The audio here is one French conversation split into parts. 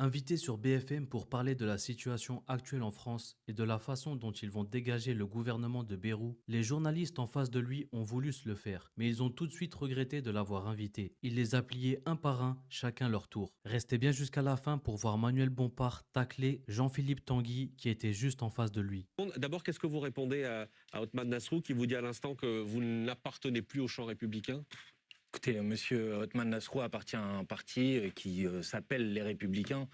Invités sur BFM pour parler de la situation actuelle en France et de la façon dont ils vont dégager le gouvernement de Bayrou, les journalistes en face de lui ont voulu se le faire, mais ils ont tout de suite regretté de l'avoir invité. Il les a pliés un par un, chacun leur tour. Restez bien jusqu'à la fin pour voir Manuel Bompard tacler Jean-Philippe Tanguy qui était juste en face de lui. D'abord, qu'est-ce que vous répondez à Othman Nasrou qui vous dit à l'instant que vous n'appartenez plus au champ républicain? Écoutez, monsieur Othman Nasrou appartient à un parti qui s'appelle Les Républicains,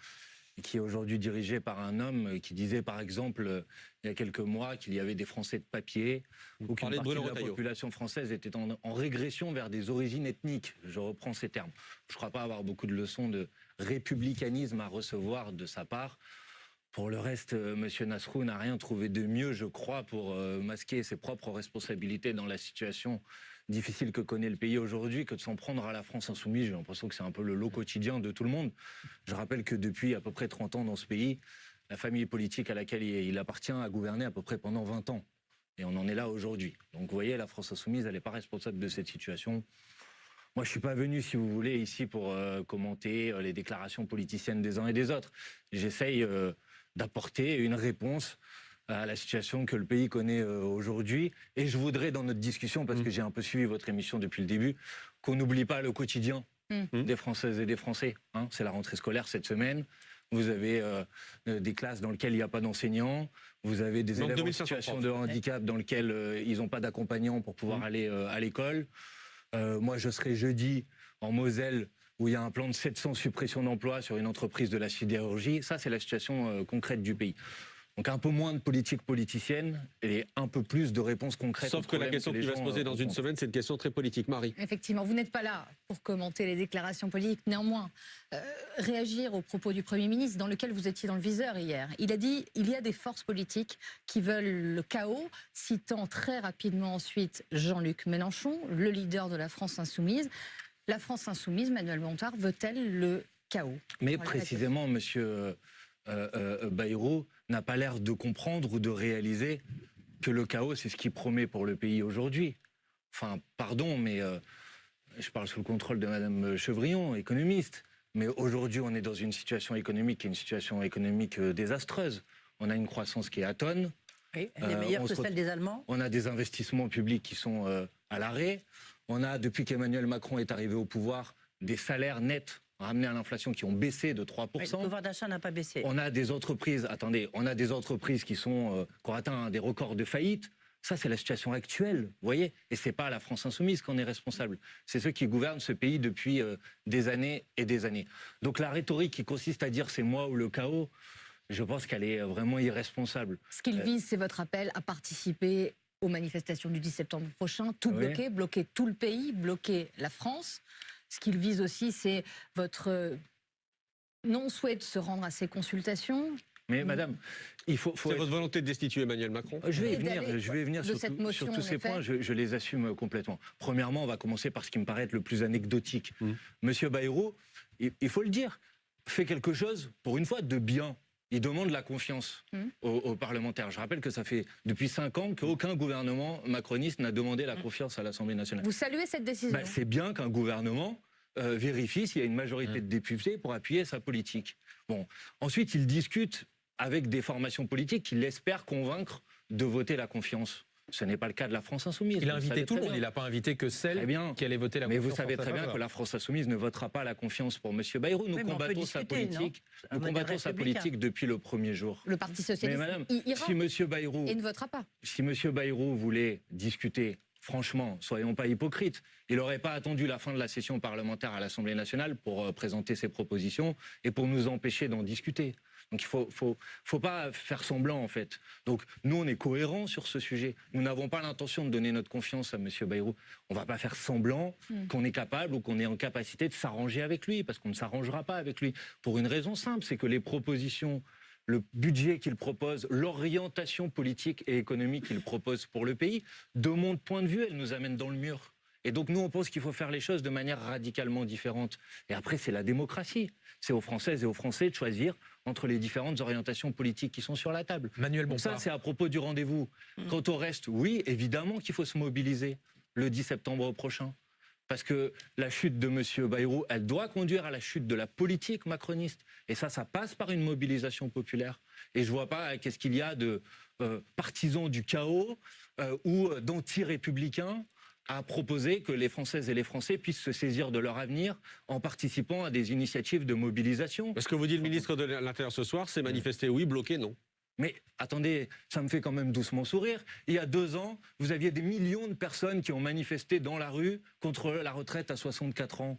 et qui est aujourd'hui dirigé par un homme qui disait, par exemple, il y a quelques mois, qu'il y avait des Français de papier, ou qu'une partie de la population française était en régression vers des origines ethniques. Je reprends ces termes. Je ne crois pas avoir beaucoup de leçons de républicanisme à recevoir de sa part. Pour le reste, monsieur Nasrou n'a rien trouvé de mieux, je crois, pour masquer ses propres responsabilités dans la situation difficile que connaît le pays aujourd'hui, que de s'en prendre à la France insoumise. J'ai l'impression que c'est un peu le lot quotidien de tout le monde. Je rappelle que depuis à peu près 30 ans dans ce pays, la famille politique à laquelle il appartient a gouverné à peu près pendant 20 ans. Et on en est là aujourd'hui. Donc vous voyez, la France insoumise, elle n'est pas responsable de cette situation. Moi, je ne suis pas venu, si vous voulez, ici pour commenter les déclarations politiciennes des uns et des autres. J'essaye d'apporter une réponse à la situation que le pays connaît aujourd'hui. Et je voudrais, dans notre discussion, parce que j'ai un peu suivi votre émission depuis le début, qu'on n'oublie pas le quotidien des Françaises et des Français. Hein. C'est la rentrée scolaire cette semaine. Vous avez des classes dans lesquelles il n'y a pas d'enseignants. Vous avez des élèves en situation de handicap dans lesquels ils n'ont pas d'accompagnant pour pouvoir aller à l'école. Moi, je serai jeudi en Moselle, où il y a un plan de 700 suppressions d'emplois sur une entreprise de la sidérurgie. Ça, c'est la situation concrète du pays. Donc un peu moins de politique politicienne et un peu plus de réponses concrètes. Sauf que la question qui va se poser dans une semaine, c'est une question très politique. Marie. Effectivement, vous n'êtes pas là pour commenter les déclarations politiques. Néanmoins, réagir aux propos du Premier ministre, dans lequel vous étiez dans le viseur hier. Il a dit il y a des forces politiques qui veulent le chaos, citant très rapidement ensuite Jean-Luc Mélenchon, le leader de la France insoumise. La France insoumise, Manuel Bompard, veut-elle le chaos? Mais précisément, monsieur Bayrou n'a pas l'air de comprendre ou de réaliser que le chaos, c'est ce qu'il promet pour le pays aujourd'hui. Enfin, pardon, mais je parle sous le contrôle de madame Chevrillon, économiste. Mais aujourd'hui, on est dans une situation économique qui est une situation économique désastreuse. On a une croissance qui est atone. Oui, elle est meilleure que celle des Allemands. On a des investissements publics qui sont à l'arrêt. On a, depuis qu'Emmanuel Macron est arrivé au pouvoir, des salaires nets ramenés à l'inflation qui ont baissé de 3%. Oui, le pouvoir d'achat n'a pas baissé. On a des entreprises, on a des entreprises qui ont atteint des records de faillite. Ça, c'est la situation actuelle, vous voyez. Et c'est pas la France insoumise qu'on est responsable. C'est ceux qui gouvernent ce pays depuis des années et des années. Donc la rhétorique qui consiste à dire c'est moi ou le chaos, je pense qu'elle est vraiment irresponsable. Ce qu'il vise, c'est votre appel à participer aux manifestations du 10 septembre prochain, tout bloquer, bloquer tout le pays, bloquer la France. Ce qu'il vise aussi, c'est votre non-souhait de se rendre à ces consultations. Mais madame, il faut c'est votre volonté de destituer Emmanuel Macron? Je vais y venir sur tous ces points, je les assume complètement. Premièrement, on va commencer par ce qui me paraît être le plus anecdotique. Monsieur Bayrou, il faut le dire, fait quelque chose, pour une fois, de bien. Il demande la confiance aux parlementaires. Je rappelle que ça fait depuis 5 ans qu'aucun gouvernement macroniste n'a demandé la confiance à l'Assemblée nationale. Vous saluez cette décision? C'est bien qu'un gouvernement vérifie s'il y a une majorité de députés pour appuyer sa politique. Bon. Ensuite, il discute avec des formations politiques qui l'espèrent convaincre de voter la confiance. Ce n'est pas le cas de la France insoumise. Il a invité tout le monde, il n'a pas invité que celle qui allait voter la confiance. Mais vous savez très bien que la France insoumise ne votera pas la confiance pour M. Bayrou. Nous combattons sa politique. Nous combattons sa politique depuis le premier jour. Le Parti socialiste, mais madame, ira si M. Bayrou, et ne votera pas. Si M. Bayrou voulait discuter, franchement, soyons pas hypocrites, il n'aurait pas attendu la fin de la session parlementaire à l'Assemblée nationale pour présenter ses propositions et pour nous empêcher d'en discuter. Donc il faut pas faire semblant en fait. Donc nous on est cohérents sur ce sujet. Nous n'avons pas l'intention de donner notre confiance à M. Bayrou. On va pas faire semblant qu'on est capable ou qu'on est en capacité de s'arranger avec lui, parce qu'on ne s'arrangera pas avec lui. Pour une raison simple, c'est que les propositions, le budget qu'il propose, l'orientation politique et économique qu'il propose pour le pays, de mon point de vue, elle nous amène dans le mur. Et donc nous, on pense qu'il faut faire les choses de manière radicalement différente. Et après, c'est la démocratie. C'est aux Françaises et aux Français de choisir entre les différentes orientations politiques qui sont sur la table. Manuel Bompard. Ça, c'est à propos du rendez-vous. Quant au reste, oui, évidemment qu'il faut se mobiliser le 10 septembre prochain. Parce que la chute de M. Bayrou, elle doit conduire à la chute de la politique macroniste. Et ça passe par une mobilisation populaire. Et je ne vois pas qu'est-ce qu'il y a de partisans du chaos ou d'anti-républicains à proposer que les Françaises et les Français puissent se saisir de leur avenir en participant à des initiatives de mobilisation. Ce que vous dit le ministre de l'Intérieur ce soir, c'est manifester oui, bloquer non. Mais attendez, ça me fait quand même doucement sourire. Il y a 2 ans, vous aviez des millions de personnes qui ont manifesté dans la rue contre la retraite à 64 ans.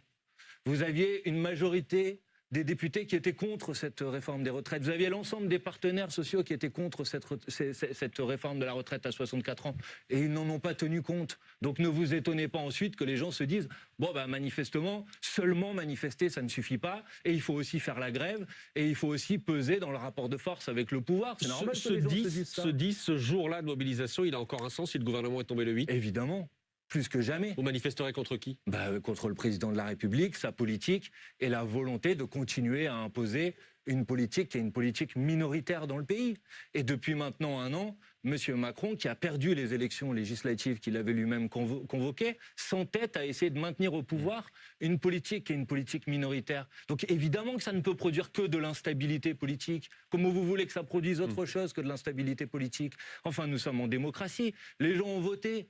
Vous aviez une majorité des députés qui étaient contre cette réforme des retraites. Vous aviez l'ensemble des partenaires sociaux qui étaient contre cette réforme de la retraite à 64 ans. Et ils n'en ont pas tenu compte. Donc ne vous étonnez pas ensuite que les gens se disent « Bon, manifestement, seulement manifester, ça ne suffit pas. Et il faut aussi faire la grève. Et il faut aussi peser dans le rapport de force avec le pouvoir. » C'est normal que les gens se disent ça. Ce jour-là de mobilisation, il a encore un sens si le gouvernement est tombé le 8 ? Évidemment. Plus que jamais. Vous manifesterez contre qui ? Contre le président de la République, sa politique et la volonté de continuer à imposer une politique qui est une politique minoritaire dans le pays. Et depuis maintenant 1 an, M. Macron, qui a perdu les élections législatives qu'il avait lui-même convoquées, s'entête à essayer de maintenir au pouvoir une politique qui est une politique minoritaire. Donc évidemment que ça ne peut produire que de l'instabilité politique. Comment vous voulez que ça produise autre chose que de l'instabilité politique ? Enfin, nous sommes en démocratie. Les gens ont voté.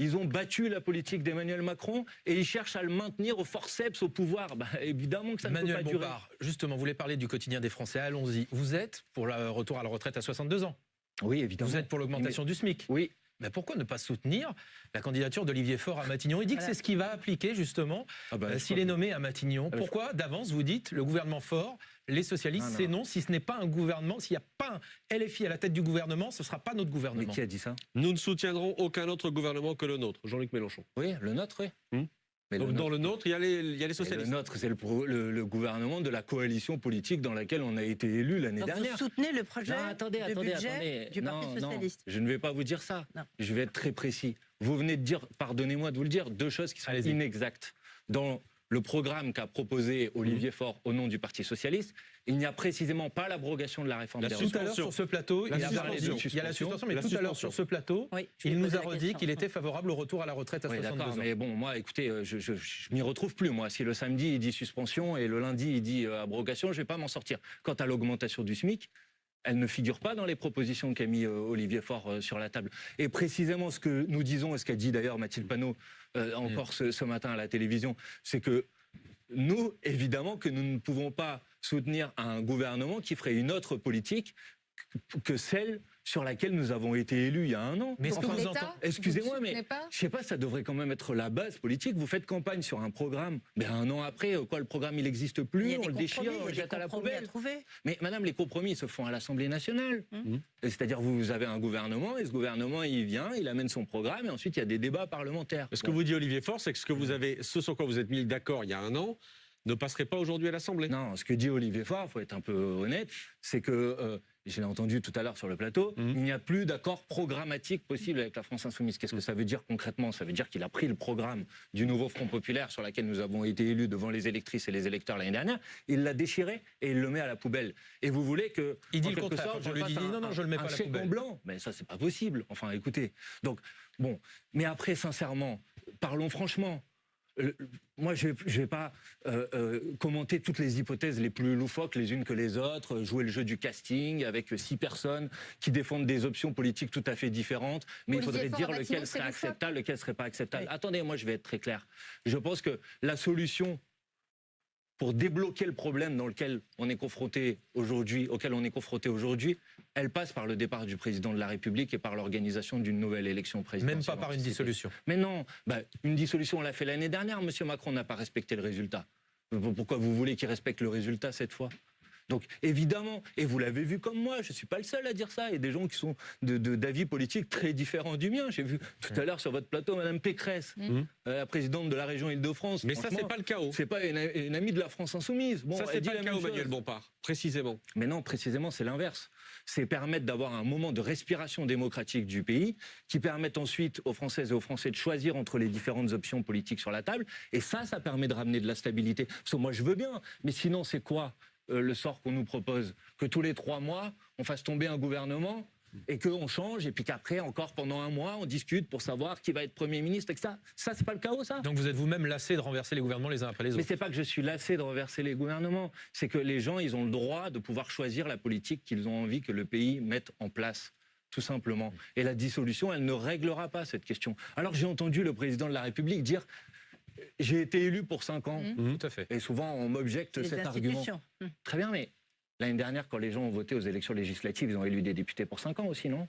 Ils ont battu la politique d'Emmanuel Macron et ils cherchent à le maintenir au forceps au pouvoir. Évidemment que ça ne peut pas durer. Bompard, justement, vous voulez parler du quotidien des Français, allons-y. Vous êtes pour le retour à la retraite à 62 ans ? Oui, évidemment. Vous êtes pour l'augmentation du SMIC ? Oui. Mais pourquoi ne pas soutenir la candidature d'Olivier Faure à Matignon ? Il dit que c'est ce qu'il va appliquer, justement, s'il est nommé à Matignon. Pourquoi, d'avance, vous dites, le gouvernement Faure, les socialistes, c'est non. Si ce n'est pas un gouvernement, s'il n'y a pas un LFI à la tête du gouvernement, ce ne sera pas notre gouvernement. Mais qui a dit ça ? Nous ne soutiendrons aucun autre gouvernement que le nôtre. Jean-Luc Mélenchon. Oui, le nôtre, oui. Mais dans le nôtre, il y a les socialistes. Le nôtre, c'est le gouvernement de la coalition politique dans laquelle on a été élu l'année dernière. Vous soutenez le projet de budget du Parti socialiste ? Je ne vais pas vous dire ça. Non. Je vais être très précis. Vous venez de dire, pardonnez-moi de vous le dire, 2 choses qui sont inexactes. Dans le programme qu'a proposé Olivier Faure au nom du Parti socialiste, il n'y a précisément pas l'abrogation de la réforme des retraites. Tout à l'heure sur ce plateau, il y a la suspension, mais tout à l'heure sur ce plateau, il nous a redit qu'il était favorable au retour à la retraite à 62 ans. Mais bon, moi, écoutez, je m'y retrouve plus, moi. Si le samedi, il dit suspension et le lundi, il dit abrogation, je ne vais pas m'en sortir. Quant à l'augmentation du SMIC, elle ne figure pas dans les propositions qu'a mis Olivier Faure sur la table. Et précisément ce que nous disons, et ce qu'a dit d'ailleurs Mathilde Panot encore ce matin à la télévision, c'est que nous, évidemment, que nous ne pouvons pas soutenir un gouvernement qui ferait une autre politique que celle sur laquelle nous avons été élus il y a 1 an. Mais excusez-moi, mais je sais pas, ça devrait quand même être la base politique. Vous faites campagne sur un programme, mais 1 an après, le programme il n'existe plus, on le déchire, on le jette à la poubelle. Mais madame, les compromis se font à l'Assemblée nationale. C'est-à-dire vous avez un gouvernement et ce gouvernement il vient, il amène son programme et ensuite il y a des débats parlementaires. Ce que vous dit Olivier Faure, c'est que ce sur quoi vous êtes mis d'accord il y a 1 an ne passerait pas aujourd'hui à l'Assemblée. Non, ce que dit Olivier Faure, il faut être un peu honnête, c'est que je l'ai entendu tout à l'heure sur le plateau, il n'y a plus d'accord programmatique possible avec la France Insoumise. Qu'est-ce que ça veut dire concrètement ? Ça veut dire qu'il a pris le programme du nouveau Front Populaire sur lequel nous avons été élus devant les électrices et les électeurs l'année dernière, il l'a déchiré et il le met à la poubelle. Et vous voulez que... Il dit le contraire, je lui dis non, je le mets pas à la poubelle. En blanc, mais ça c'est pas possible. Enfin écoutez, donc bon, mais après sincèrement, parlons franchement. Moi, je vais pas commenter toutes les hypothèses les plus loufoques les unes que les autres, jouer le jeu du casting avec 6 personnes qui défendent des options politiques tout à fait différentes, mais il faudrait dire lequel serait acceptable, lequel serait pas acceptable. Oui. Attendez, moi je vais être très clair. Je pense que la solution pour débloquer le problème dans lequel on est confronté aujourd'hui, elle passe par le départ du président de la République et par l'organisation d'une nouvelle élection présidentielle. Même pas par une dissolution. Mais non, une dissolution, on l'a fait l'année dernière. Monsieur Macron n'a pas respecté le résultat. Pourquoi vous voulez qu'il respecte le résultat cette fois ? Donc évidemment, et vous l'avez vu comme moi, je ne suis pas le seul à dire ça, il y a des gens qui sont d'avis politiques très différents du mien. J'ai vu tout à l'heure sur votre plateau Mme Pécresse, la présidente de la région Île-de-France. Mais ça, c'est pas le chaos. C'est pas une amie de la France Insoumise. Bon, ça, c'est pas le chaos, Manuel Bompard, précisément. Mais non, précisément, c'est l'inverse. C'est permettre d'avoir un moment de respiration démocratique du pays, qui permette ensuite aux Françaises et aux Français de choisir entre les différentes options politiques sur la table. Et ça permet de ramener de la stabilité. Parce que moi, je veux bien, mais sinon, c'est quoi le sort qu'on nous propose? Que tous les 3 mois, on fasse tomber un gouvernement et qu'on change, et puis qu'après, encore pendant un mois, on discute pour savoir qui va être Premier ministre, etc. Ça, c'est pas le chaos, ça? Donc vous êtes vous-même lassé de renverser les gouvernements les uns après les autres? Mais c'est pas que je suis lassé de renverser les gouvernements, c'est que les gens, ils ont le droit de pouvoir choisir la politique qu'ils ont envie que le pays mette en place, tout simplement. Et la dissolution, elle ne réglera pas cette question. Alors j'ai entendu le président de la République dire « j'ai été élu pour 5 ans ». Tout à fait. Et souvent, on m'objecte cet argument. Très bien, mais l'année dernière, quand les gens ont voté aux élections législatives, ils ont élu des députés pour 5 ans aussi, non?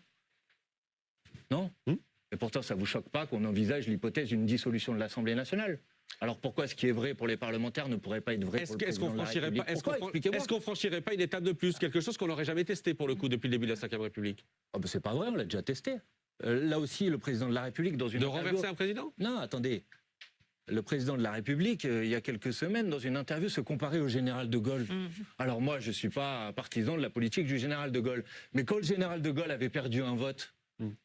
Non? Et pourtant, ça ne vous choque pas qu'on envisage l'hypothèse d'une dissolution de l'Assemblée nationale? Alors pourquoi ce qui est vrai pour les parlementaires ne pourrait pas être vrai pour le président de la République? Est-ce qu'on franchirait pas une étape de plus? Quelque chose qu'on n'aurait jamais testé pour le coup depuis le début de la Ve République. Oh ben c'est pas vrai, on l'a déjà testé. Là aussi, le président de la République, dans une interview... renverser un président? Non, attendez. Le président de la République, il y a quelques semaines, dans une interview, se comparait au général de Gaulle. Alors moi, je ne suis pas partisan de la politique du général de Gaulle. Mais quand le général de Gaulle avait perdu un vote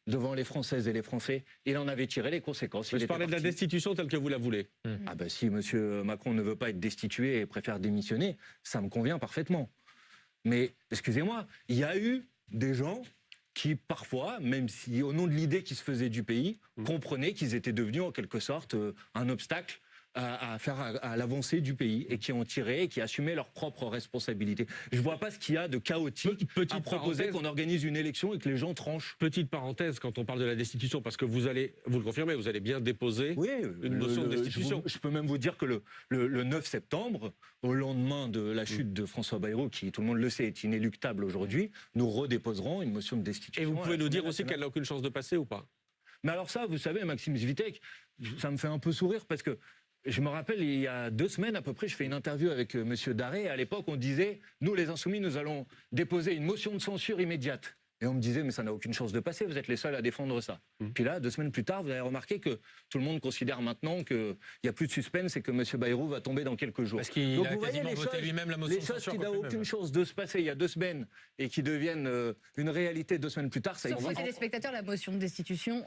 devant les Françaises et les Français, il en avait tiré les conséquences. Je parlais de la destitution telle que vous la voulez. Ah ben si M. Macron ne veut pas être destitué et préfère démissionner, ça me convient parfaitement. Mais, excusez-moi, il y a eu des gens qui, parfois, même si au nom de l'idée qui se faisait du pays, comprenaient qu'ils étaient devenus en quelque sorte un obstacle à l'avancée du pays et qui ont tiré et qui assumaient leurs propres responsabilités. Je ne vois pas ce qu'il y a de chaotique à proposer qu'on organise une élection et que les gens tranchent. Petite parenthèse quand on parle de la destitution, parce que vous le confirmez, vous allez bien déposer une motion de destitution. Je peux même vous dire que le 9 septembre, au lendemain de la chute de François Bayrou, qui, tout le monde le sait, est inéluctable aujourd'hui, nous redéposerons une motion de destitution. Et vous pouvez nous dire aussi qu'elle n'a aucune chance de passer ou pas? Mais alors ça, vous savez, Maxime Zvitek, ça me fait un peu sourire parce que je me rappelle, il y a 2 semaines à peu près, je fais une interview avec M. Daré. Et à l'époque, on disait, nous les Insoumis, nous allons déposer une motion de censure immédiate. Et on me disait, mais ça n'a aucune chance de passer, vous êtes les seuls à défendre ça. Puis là, 2 semaines plus tard, vous avez remarqué que tout le monde considère maintenant qu'il n'y a plus de suspense et que M. Bayrou va tomber dans quelques jours. Parce qu'il a quasiment voté lui-même la motion de censure. Les choses qui n'ont aucune chance de se passer il y a 2 semaines et qui deviennent une réalité 2 semaines plus tard, ça existe. Pour les téléspectateurs, la motion de destitution...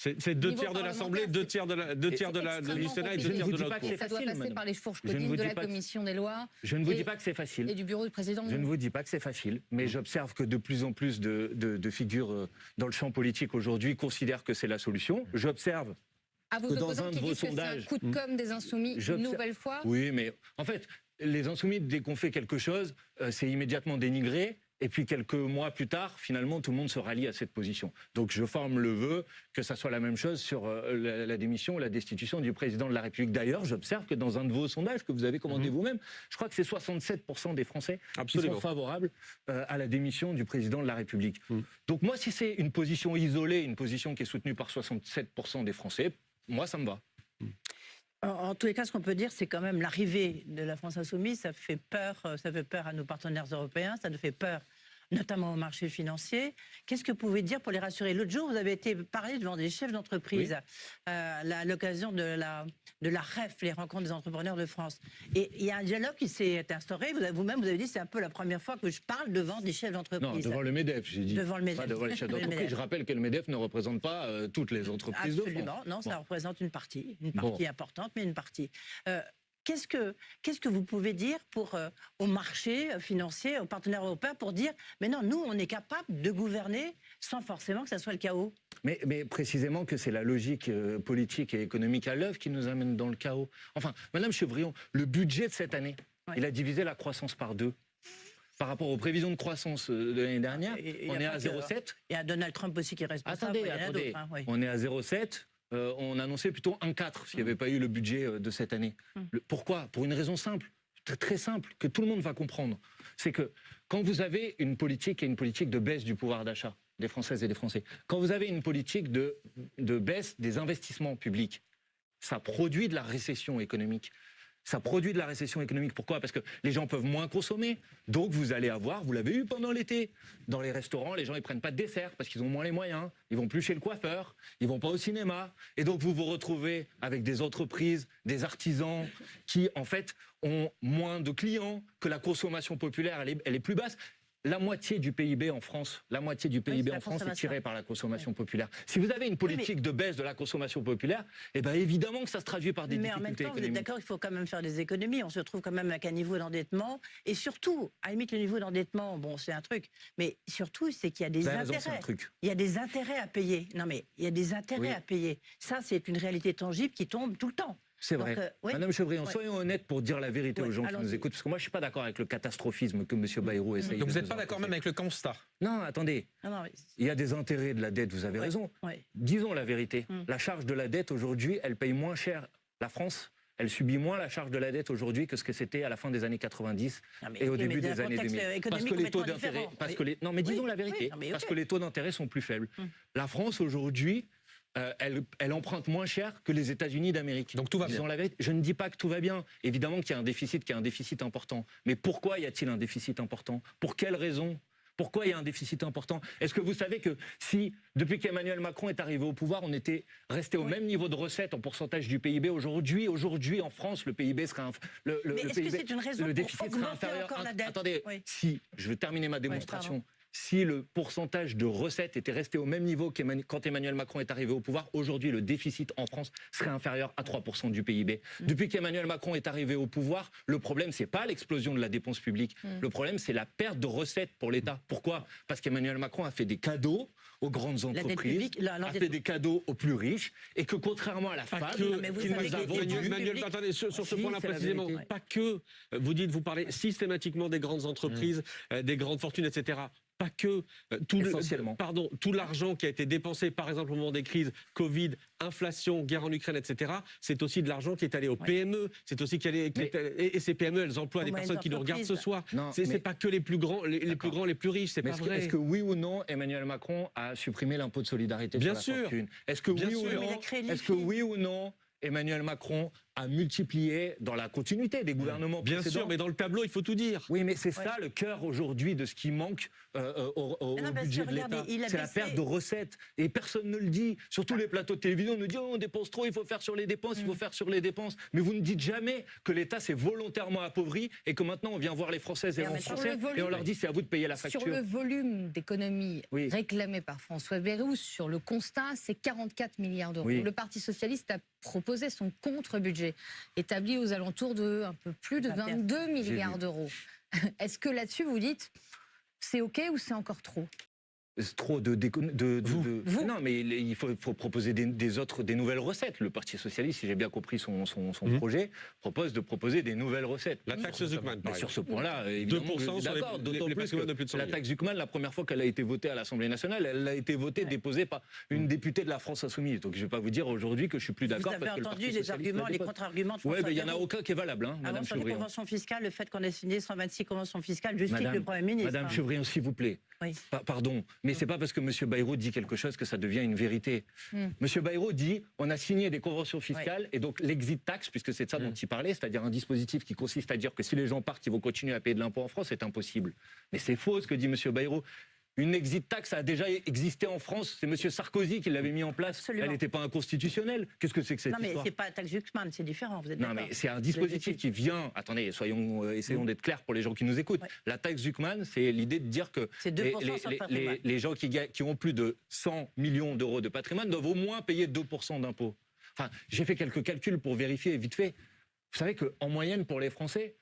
C'est 2 tiers de l'Assemblée, 2 tiers du Sénat et 2 tiers de l'autre. Ça doit passer par les fourches codines de la Commission des lois. Je ne vous dis pas que c'est facile. Et du bureau du président. Je ne vous dis pas que c'est facile, mais j'observe que de plus en plus de figures dans le champ politique aujourd'hui considèrent que c'est la solution. J'observe que dans un de vos sondages, c'est un coup de com' des Insoumis une nouvelle fois. Oui, mais en fait, les Insoumis, dès qu'on fait quelque chose, c'est immédiatement dénigré. Et puis quelques mois plus tard, finalement, tout le monde se rallie à cette position. Donc je forme le vœu que ça soit la même chose sur la démission ou la destitution du président de la République. D'ailleurs, j'observe que dans un de vos sondages que vous avez commandé vous-même, je crois que c'est 67% des Français qui sont favorables à la démission du président de la République. Donc moi, si c'est une position isolée, une position qui est soutenue par 67% des Français, moi, ça me va. En tous les cas, ce qu'on peut dire, c'est quand même l'arrivée de la France insoumise, ça fait peur à nos partenaires européens, ça nous fait peur notamment au marché financier. Qu'est-ce que vous pouvez dire pour les rassurer? L'autre jour, vous avez été parlé devant des chefs d'entreprise à l'occasion de la REF, les rencontres des entrepreneurs de France. Et il y a un dialogue qui s'est instauré. Vous-même, vous avez dit c'est un peu la première fois que je parle devant des chefs d'entreprise. Non, devant le MEDEF, j'ai dit. Devant le MEDEF. Pas devant les chefs d'entreprise. Je rappelle que le MEDEF ne représente pas toutes les entreprises de France. Absolument, non, ça représente une partie importante, mais une partie. Qu'est-ce que vous pouvez dire au marché financier, aux partenaires européens, pour dire mais non, nous, on est capable de gouverner sans forcément que ça soit le chaos? Mais précisément que c'est la logique politique et économique à l'œuvre qui nous amène dans le chaos. Enfin, Madame Chevrillon, le budget de cette année, il a divisé la croissance par 2. Par rapport aux prévisions de croissance de l'année dernière, on est à 0,7. Il y a Donald Trump aussi qui est responsable. Attendez. On est à 0,7. On annonçait plutôt 1,4 s'il n'y avait pas eu le budget de cette année. Pourquoi? Pour une raison simple, très simple, que tout le monde va comprendre. C'est que quand vous avez une politique de baisse du pouvoir d'achat des Françaises et des Français, quand vous avez une politique de baisse des investissements publics, ça produit de la récession économique. Ça produit de la récession économique. Pourquoi? Parce que les gens peuvent moins consommer. Donc vous allez avoir, vous l'avez eu pendant l'été, dans les restaurants, les gens ne prennent pas de dessert parce qu'ils ont moins les moyens. Ils vont plus chez le coiffeur, ils vont pas au cinéma. Et donc vous vous retrouvez avec des entreprises, des artisans qui en fait ont moins de clients, que la consommation populaire elle est plus basse. La moitié du PIB en France, est tirée par la consommation populaire. Si vous avez une politique de baisse de la consommation populaire, eh ben évidemment que ça se traduit par des difficultés économiques. Mais en même temps, vous êtes d'accord, il faut quand même faire des économies. On se retrouve quand même avec un niveau d'endettement. Et surtout, à la limite, le niveau d'endettement, bon, c'est un truc. Mais surtout, c'est qu'il y a des intérêts. Il y a des intérêts à payer. Non, mais il y a des intérêts à payer. Ça, c'est une réalité tangible qui tombe tout le temps. C'est vrai. Madame Chevrillon, soyons honnêtes pour dire la vérité aux gens qui nous écoutent, parce que moi je ne suis pas d'accord avec le catastrophisme que M. Bayrou essaye. Donc vous n'êtes pas d'accord même avec le constat? Non, attendez. Il y a des intérêts de la dette, vous avez raison. Disons la vérité. La charge de la dette aujourd'hui, elle paye moins cher. La France, elle subit moins la charge de la dette aujourd'hui que ce que c'était à la fin des années 90 et au début des années 2000. Parce que les taux d'intérêt... Non, mais disons la vérité. Parce que les taux d'intérêt sont plus faibles. La France aujourd'hui... elle emprunte moins cher que les États-Unis d'Amérique. Donc tout va bien. Je ne dis pas que tout va bien. Évidemment qu'il y a un déficit important. Mais pourquoi y a-t-il un déficit important? Pour quelles raisons? Pourquoi il y a un déficit important? Est-ce que vous savez que si, depuis qu'Emmanuel Macron est arrivé au pouvoir, on était resté au même niveau de recettes en pourcentage du PIB aujourd'hui en France, le PIB serait c'est une raison le déficit serait inférieur. Attendez, si je veux terminer ma démonstration. Si le pourcentage de recettes était resté au même niveau quand Emmanuel Macron est arrivé au pouvoir, aujourd'hui, le déficit en France serait inférieur à 3% du PIB. Depuis qu'Emmanuel Macron est arrivé au pouvoir, le problème, c'est pas l'explosion de la dépense publique. Le problème, c'est la perte de recettes pour l'État. Pourquoi? Parce qu'Emmanuel Macron a fait des cadeaux aux grandes entreprises, a fait des cadeaux aux plus riches, et que contrairement à la FAB, attendez, sur ce point-là précisément, pas que, vous parlez systématiquement des grandes entreprises, des grandes fortunes, etc. Pas que tout l'argent qui a été dépensé, par exemple, au moment des crises, Covid, inflation, guerre en Ukraine, etc., c'est aussi de l'argent qui est allé aux PME, c'est aussi et ces PME, elles emploient des personnes qui nous regardent ce soir. C'est pas que les plus grands, les plus riches, c'est pas vrai. Est-ce que oui ou non, Emmanuel Macron a supprimé l'impôt de solidarité sur la fortune? Est-ce que oui ou non, Emmanuel Macron a multiplié dans la continuité des gouvernements précédents. Bien sûr, mais dans le tableau, il faut tout dire. Oui, mais c'est ça le cœur aujourd'hui de ce qui manque au budget de l'État. C'est la perte de recettes. Et personne ne le dit. Sur tous les plateaux de télévision, on nous dit on dépense trop, il faut faire sur les dépenses, il faut faire sur les dépenses. Mais vous ne dites jamais que l'État s'est volontairement appauvri et que maintenant on vient voir les Françaises et les Français et on leur dit c'est à vous de payer la facture. Sur le volume d'économies réclamé par François Bayrou, sur le constat, c'est 44 milliards d'euros. Le Parti socialiste a proposé son contre-budget, établi aux alentours de un peu plus de 22 milliards d'euros. Est-ce que là-dessus, vous dites, c'est OK ou c'est encore trop ? Trop non, mais il faut proposer des nouvelles recettes. Le Parti socialiste, si j'ai bien compris son projet, propose de proposer des nouvelles recettes. La taxe Zuckman, par sur ce point-là, évidemment, 2% sur les patrimoines de plus de 100 000. La taxe Zuckman, la première fois qu'elle a été votée à l'Assemblée nationale, elle a été votée, déposée par une députée de la France Insoumise. Donc je ne vais pas vous dire aujourd'hui que je suis plus d'accord. Vous avez entendu les arguments, les contre-arguments de François Bayrou. Oui, mais il n'y en a aucun qui est valable, Madame Chevrillon. Sur les conventions fiscales, le fait qu'on ait signé 126 conventions fiscales justifie le Premier ministre. Madame Chevrillon, s'il vous plaît. Pardon, mais c'est pas parce que M. Bayrou dit quelque chose que ça devient une vérité. M. Bayrou dit on a signé des conventions fiscales et donc l'exit tax, puisque c'est de ça dont il parlait, c'est-à-dire un dispositif qui consiste à dire que si les gens partent, ils vont continuer à payer de l'impôt en France, c'est impossible. Mais c'est faux ce que dit M. Bayrou. Une exit tax a déjà existé en France. C'est M. Sarkozy qui l'avait mis en place. Absolument. Elle n'était pas inconstitutionnelle. Qu'est-ce que c'est que cette histoire ? Non, mais c'est pas la taxe Zuckman, c'est différent. Vous êtes non, mais c'est un dispositif qui vient. Attendez, essayons d'être clairs pour les gens qui nous écoutent. La taxe Zuckman, c'est l'idée de dire que les gens qui ont plus de 100 millions d'euros de patrimoine doivent au moins payer 2% d'impôts. Enfin, j'ai fait quelques calculs pour vérifier vite fait. Vous savez qu'en moyenne, pour les Français,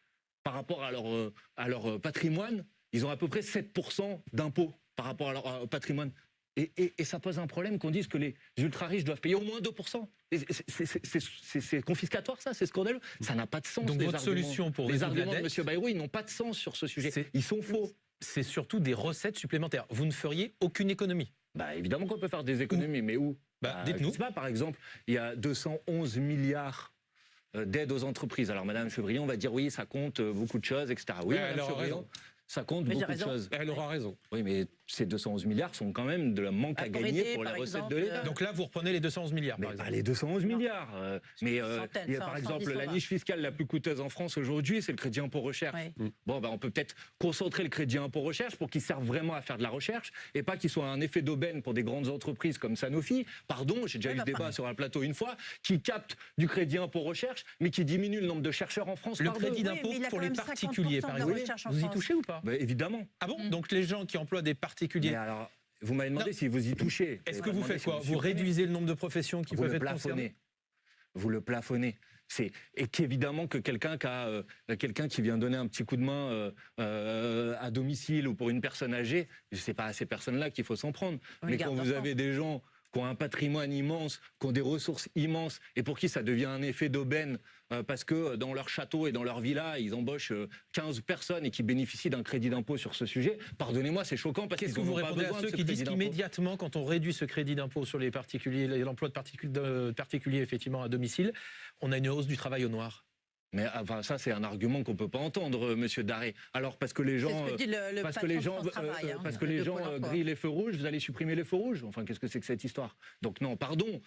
par rapport à leur patrimoine, ils ont à peu près 7% d'impôts par rapport à leur patrimoine. Et ça pose un problème qu'on dise que les ultra-riches doivent payer au moins 2%. C'est confiscatoire, ça, c'est scandaleux. Ça n'a pas de sens. Donc votre solution pour les arguments de M. Bayrou, ils n'ont pas de sens sur ce sujet. Ils sont faux. C'est surtout des recettes supplémentaires. Vous ne feriez aucune économie. Évidemment qu'on peut faire des économies, mais où dites-nous. Je sais pas, par exemple, il y a 211 milliards d'aides aux entreprises. Alors, Madame Chevrillon va dire oui, ça compte beaucoup de choses, etc. Oui, Madame Chevrillon, ça compte beaucoup de choses. Elle aura raison. Oui, mais ces 211 milliards sont quand même de la manque à gagner pour les recettes de l'État. Donc là, vous reprenez les 211 milliards, par exemple. Les 211 milliards. Il y a par exemple la niche fiscale la plus coûteuse en France aujourd'hui, c'est le crédit impôt recherche. Bon, on peut peut-être concentrer le crédit impôt recherche pour qu'il serve vraiment à faire de la recherche et pas qu'il soit un effet d'aubaine pour des grandes entreprises comme Sanofi. Pardon, j'ai déjà eu ce débat sur un plateau une fois, qui capte du crédit impôt recherche, mais qui diminue le nombre de chercheurs en France. Le crédit d'impôt pour les particuliers, par exemple. Vous y touchez ou pas ? pas? Évidemment. Ah bon? Donc les gens qui emploient des particuliers... Mais alors, vous m'avez demandé si vous y touchez. Est-ce que vous faites quoi? Vous réduisez le nombre de professions qui peuvent être concernées? Vous le plafonnez. Et qu'évidemment que quelqu'un qui vient donner un petit coup de main à domicile ou pour une personne âgée, c'est pas à ces personnes-là qu'il faut s'en prendre. Mais quand vous avez des gens qui ont un patrimoine immense, qui ont des ressources immenses, et pour qui ça devient un effet d'aubaine, parce que dans leur château et dans leur villa, ils embauchent 15 personnes et qui bénéficient d'un crédit d'impôt sur ce sujet, pardonnez-moi, c'est choquant. Qu'est-ce que vous répondez à ceux qui disent qu'immédiatement, quand on réduit ce crédit d'impôt sur les particuliers, l'emploi de particuliers effectivement à domicile, on a une hausse du travail au noir? Mais enfin, ça, c'est un argument qu'on ne peut pas entendre, Monsieur Daré. Alors, parce que les gens, grillent les feux rouges, vous allez supprimer les feux rouges. Enfin, qu'est-ce que c'est que cette histoire? Donc non, pardon,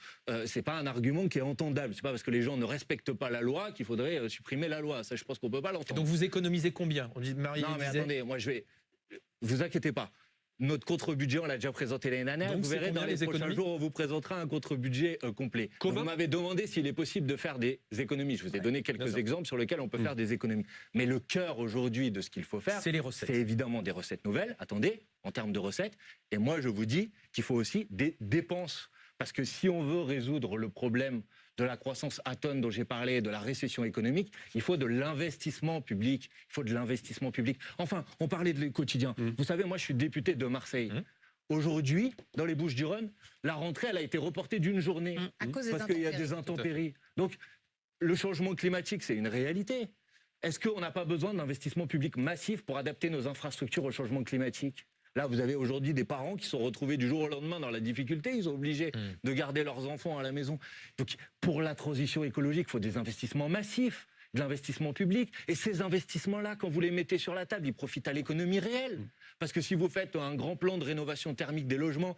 c'est pas un argument qui est entendable. C'est pas parce que les gens ne respectent pas la loi qu'il faudrait supprimer la loi. Ça, je pense qu'on peut pas l'entendre. Donc vous économisez combien? Attendez, moi je vais. Vous inquiétez pas. Notre contre-budget, on l'a déjà présenté l'année dernière. Donc vous verrez dans les prochains jours, on vous présentera un contre-budget complet. Vous m'avez demandé s'il est possible de faire des économies. Je vous ai donné quelques exemples sur lesquels on peut faire des économies. Mais le cœur aujourd'hui de ce qu'il faut faire, c'est les recettes. C'est évidemment des recettes nouvelles. Attendez, en termes de recettes. Et moi, je vous dis qu'il faut aussi des dépenses. Parce que si on veut résoudre le problème de la croissance atone dont j'ai parlé, de la récession économique, il faut de l'investissement public. Il faut de l'investissement public. Enfin, on parlait de quotidien. Vous savez, moi, je suis député de Marseille. Aujourd'hui, dans les Bouches-du-Rhône, la rentrée, elle a été reportée d'une journée. Parce qu'il y a des intempéries. Donc, le changement climatique, c'est une réalité. Est-ce qu'on n'a pas besoin d'investissement public massif pour adapter nos infrastructures au changement climatique ? Là, vous avez aujourd'hui des parents qui sont retrouvés du jour au lendemain dans la difficulté. Ils sont obligés de garder leurs enfants à la maison. Donc, pour la transition écologique, il faut des investissements massifs, de l'investissement public. Et ces investissements-là, quand vous les mettez sur la table, ils profitent à l'économie réelle. Parce que si vous faites un grand plan de rénovation thermique des logements,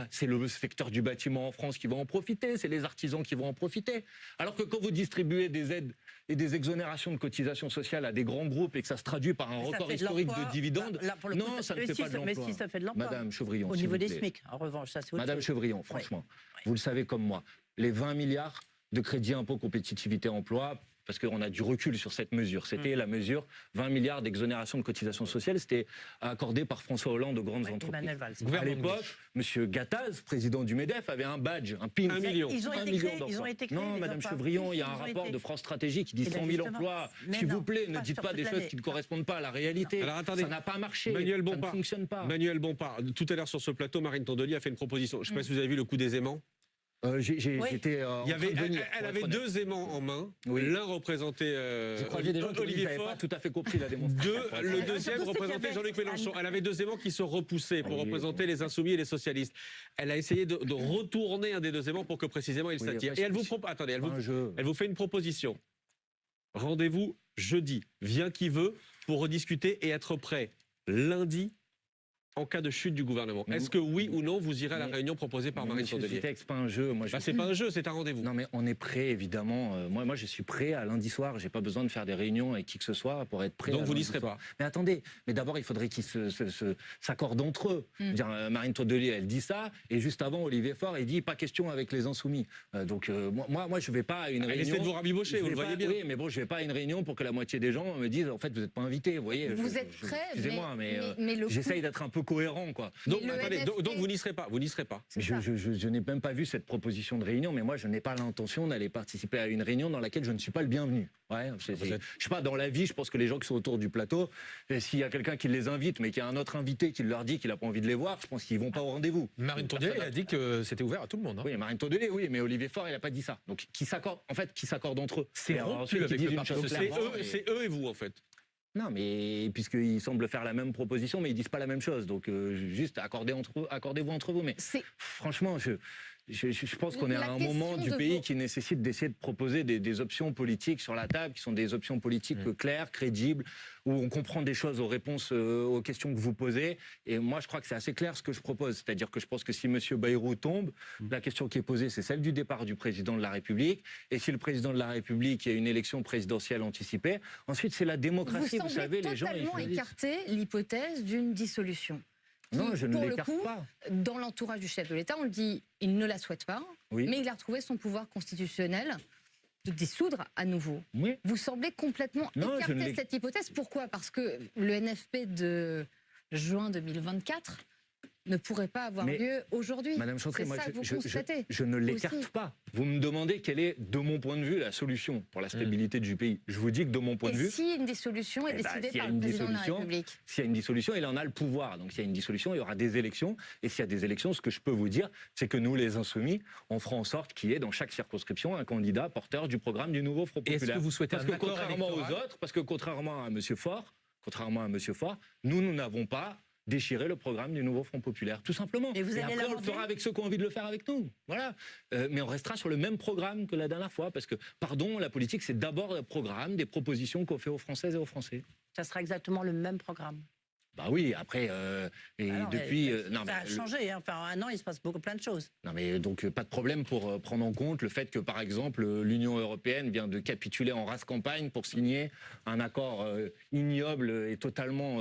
c'est le secteur du bâtiment en France qui va en profiter, c'est les artisans qui vont en profiter. Alors que quand vous distribuez des aides et des exonérations de cotisations sociales à des grands groupes et que ça se traduit par un record historique de dividendes, non, ça ne fait pas de l'emploi. Mais si ça fait de l'emploi. Madame Chevrillon, au niveau des SMIC, en revanche, ça c'est autre Madame chose. Chevrillon, franchement, vous le savez comme moi, les 20 milliards de crédit impôt compétitivité emploi, parce qu'on a du recul sur cette mesure. C'était la mesure 20 milliards d'exonération de cotisations sociales. C'était accordé par François Hollande aux grandes entreprises. À l'époque, M. Gattaz, président du MEDEF, avait un badge, un pin. 1 million. Ils ont été créés. Non, Madame Chevrillon, il y a un rapport de France Stratégie qui dit 100 000 emplois. S'il vous plaît, ne dites pas des choses qui ne correspondent pas à la réalité. Alors attendez, ça n'a pas marché. Manuel ça ne fonctionne pas. Manuel Bompard, tout à l'heure sur ce plateau, Marine Tondelier a fait une proposition. Je ne sais pas si vous avez vu le coup des aimants. J'étais elle avait deux aimants en main. L'un représentait Olivier Faure. Pas tout à fait compris la démonstration. Le deuxième représentait Jean-Luc Mélenchon. Elle avait deux aimants qui se repoussaient pour représenter les Insoumis et les socialistes. Elle a essayé de retourner un des deux aimants pour que précisément il s'attire. Et elle vous fait une proposition. Rendez-vous jeudi, vient qui veut, pour rediscuter et être prêt lundi en cas de chute du gouvernement. Est-ce que oui ou non, vous irez à la réunion proposée par Marine Tondelier? C'est pas un jeu. C'est pas un jeu, c'est un rendez-vous. Non, mais on est prêt, évidemment. Moi, je suis prêt à lundi soir. J'ai pas besoin de faire des réunions avec qui que ce soit pour être prêt. Donc vous n'y serez pas. Mais attendez, mais d'abord, il faudrait qu'ils s'accordent entre eux. Marine Tondelier, elle dit ça, et juste avant, Olivier Faure, il dit pas question avec les Insoumis. Donc moi, je vais pas à une réunion. Essayez de vous rabibocher, vous le voyez bien. Oui, mais bon, je vais pas à une réunion pour que la moitié des gens me disent en fait, vous n'êtes pas invités. Vous voyez. Vous êtes prêts, excusez-moi, mais j'essaye d'être un peu cohérent, quoi. Donc vous n'y serez pas. Vous n'y serez pas. Je n'ai même pas vu cette proposition de réunion, mais moi je n'ai pas l'intention d'aller participer à une réunion dans laquelle je ne suis pas le bienvenu. Je sais pas, dans la vie, je pense que les gens qui sont autour du plateau, s'il y a quelqu'un qui les invite, mais qu'il y a un autre invité qui leur dit qu'il n'a pas envie de les voir, je pense qu'ils vont pas au rendez-vous. Marine Tondelier a dit que c'était ouvert à tout le monde. Oui, Marine Tondelier, oui, mais Olivier Faure, il n'a pas dit ça. Donc qui s'accordent entre eux. C'est eux et vous en fait. Non, mais puisqu'ils semblent faire la même proposition, mais ils disent pas la même chose. Donc, juste accordez-vous entre vous. Mais franchement, je pense qu'on est à un moment du pays qui nécessite d'essayer de proposer des options politiques sur la table, qui sont des options politiques claires, crédibles, où on comprend des choses aux réponses aux questions que vous posez. Et moi, je crois que c'est assez clair ce que je propose. C'est-à-dire que je pense que si M. Bayrou tombe, la question qui est posée, c'est celle du départ du président de la République. Et si le président de la République, il y a une élection présidentielle anticipée, ensuite, c'est la démocratie. Vous savez, les gens... Vous semblez totalement écarter l'hypothèse d'une dissolution. Non, je ne l'écarte pas. Dans l'entourage du chef de l'État, on le dit, il ne la souhaite pas, mais il a retrouvé son pouvoir constitutionnel de dissoudre à nouveau. Oui. Vous semblez complètement écarter cette hypothèse. Pourquoi? Parce que le NFP de juin 2024 ne pourrait pas avoir lieu aujourd'hui. Madame Chantrey, moi, je ne l'écarte pas. Vous me demandez quelle est, de mon point de vue, la solution pour la stabilité du pays. Je vous dis que de mon point de vue... si une dissolution est décidée par le président de la République? S'il y a une dissolution, il en a le pouvoir. Donc s'il y a une dissolution, il y aura des élections. Et s'il y a des élections, ce que je peux vous dire, c'est que nous, les Insoumis, on fera en sorte qu'il y ait dans chaque circonscription un candidat porteur du programme du nouveau Front Populaire. Est-ce que vous souhaitez un accord électoral ? Parce que contrairement à M. Faure, nous n'avons pas déchirer le programme du nouveau Front Populaire, tout simplement. Et après, on le fera avec ceux qui ont envie de le faire avec nous. Voilà. Mais on restera sur le même programme que la dernière fois, parce que, pardon, la politique, c'est d'abord le programme, des propositions qu'on fait aux Françaises et aux Français. Ça sera exactement le même programme. Bah oui, après, depuis... ça a changé, hein. Enfin, en un an, il se passe plein de choses. Non mais donc pas de problème pour prendre en compte le fait que, par exemple, l'Union européenne vient de capituler en rase campagne pour signer un accord ignoble et totalement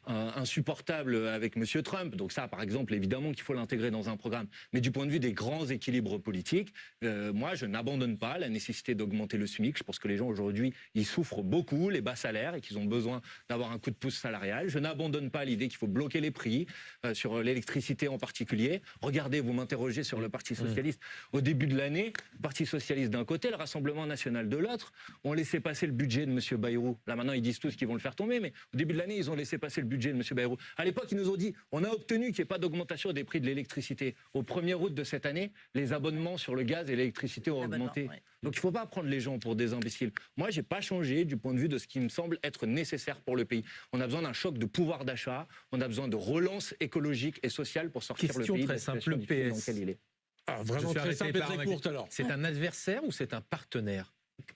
insupportable avec M. Trump. Donc ça, par exemple, évidemment qu'il faut l'intégrer dans un programme. Mais du point de vue des grands équilibres politiques, moi, je n'abandonne pas la nécessité d'augmenter le SMIC. Je pense que les gens, aujourd'hui, ils souffrent beaucoup, les bas salaires, et qu'ils ont besoin d'avoir un coup de pouce salarial. Je n'abandonne pas l'idée qu'il faut bloquer les prix, sur l'électricité en particulier. Regardez, vous m'interrogez sur le Parti Socialiste. Au début de l'année, le Parti Socialiste d'un côté, le Rassemblement National de l'autre, ont laissé passer le budget de M. Bayrou. Là maintenant, ils disent tous qu'ils vont le faire tomber, mais au début de l'année, ils ont laissé passer le budget de M. Bayrou. À l'époque, ils nous ont dit, on a obtenu qu'il n'y ait pas d'augmentation des prix de l'électricité. Au 1er août de cette année, les abonnements sur le gaz et l'électricité ont augmenté. Ouais. Donc il ne faut pas prendre les gens pour des imbéciles. Moi, je n'ai pas changé du point de vue de ce qui me semble être nécessaire pour le pays. On a besoin d'un choc de pouvoir d'achat, on a besoin de relance écologique et sociale pour sortir le pays de la situation difficile dans laquelle il est. Ah, vraiment très simple et très courte alors. C'est un adversaire ou c'est un partenaire?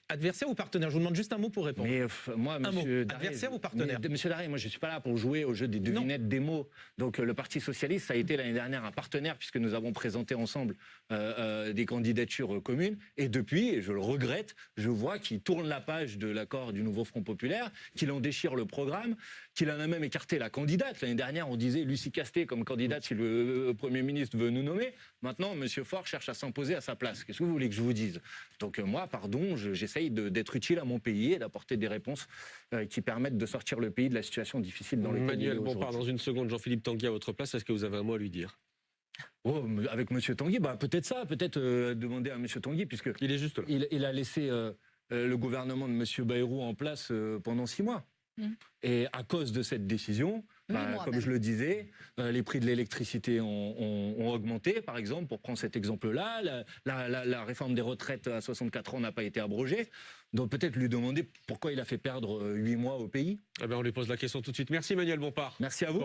Adversaire ou partenaire? Je vous demande juste un mot pour répondre. Mais moi, monsieur Darry, adversaire ou partenaire? Monsieur Darry, moi je ne suis pas là pour jouer au jeu des devinettes, des mots. Donc le Parti Socialiste, ça a été l'année dernière un partenaire puisque nous avons présenté ensemble des candidatures communes. Et depuis, et je le regrette, je vois qu'il tourne la page de l'accord du nouveau Front Populaire, qu'il en déchire le programme, qu'il en a même écarté la candidate. L'année dernière, on disait Lucie Castet comme candidate si le Premier ministre veut nous nommer. Maintenant, monsieur Faure cherche à s'imposer à sa place. Qu'est-ce que vous voulez que je vous dise? Donc moi, pardon, j'essaye d'être utile à mon pays et d'apporter des réponses qui permettent de sortir le pays de la situation difficile dans laquelle il est aujourd'hui. Manuel Bompard, dans une seconde, Jean-Philippe Tanguy à votre place, est-ce que vous avez un mot à lui dire? Oh, avec M. Tanguy, peut-être ça, peut-être demander à M. Tanguy, puisqu'il est juste là. Il a laissé le gouvernement de M. Bayrou en place pendant 6 mois. Et à cause de cette décision, comme je le disais, les prix de l'électricité ont augmenté, par exemple, pour prendre cet exemple-là. La réforme des retraites à 64 ans n'a pas été abrogée. Donc peut-être lui demander pourquoi il a fait perdre 8 mois au pays. Eh bien, on lui pose la question tout de suite. Merci Manuel Bompard. Merci à vous.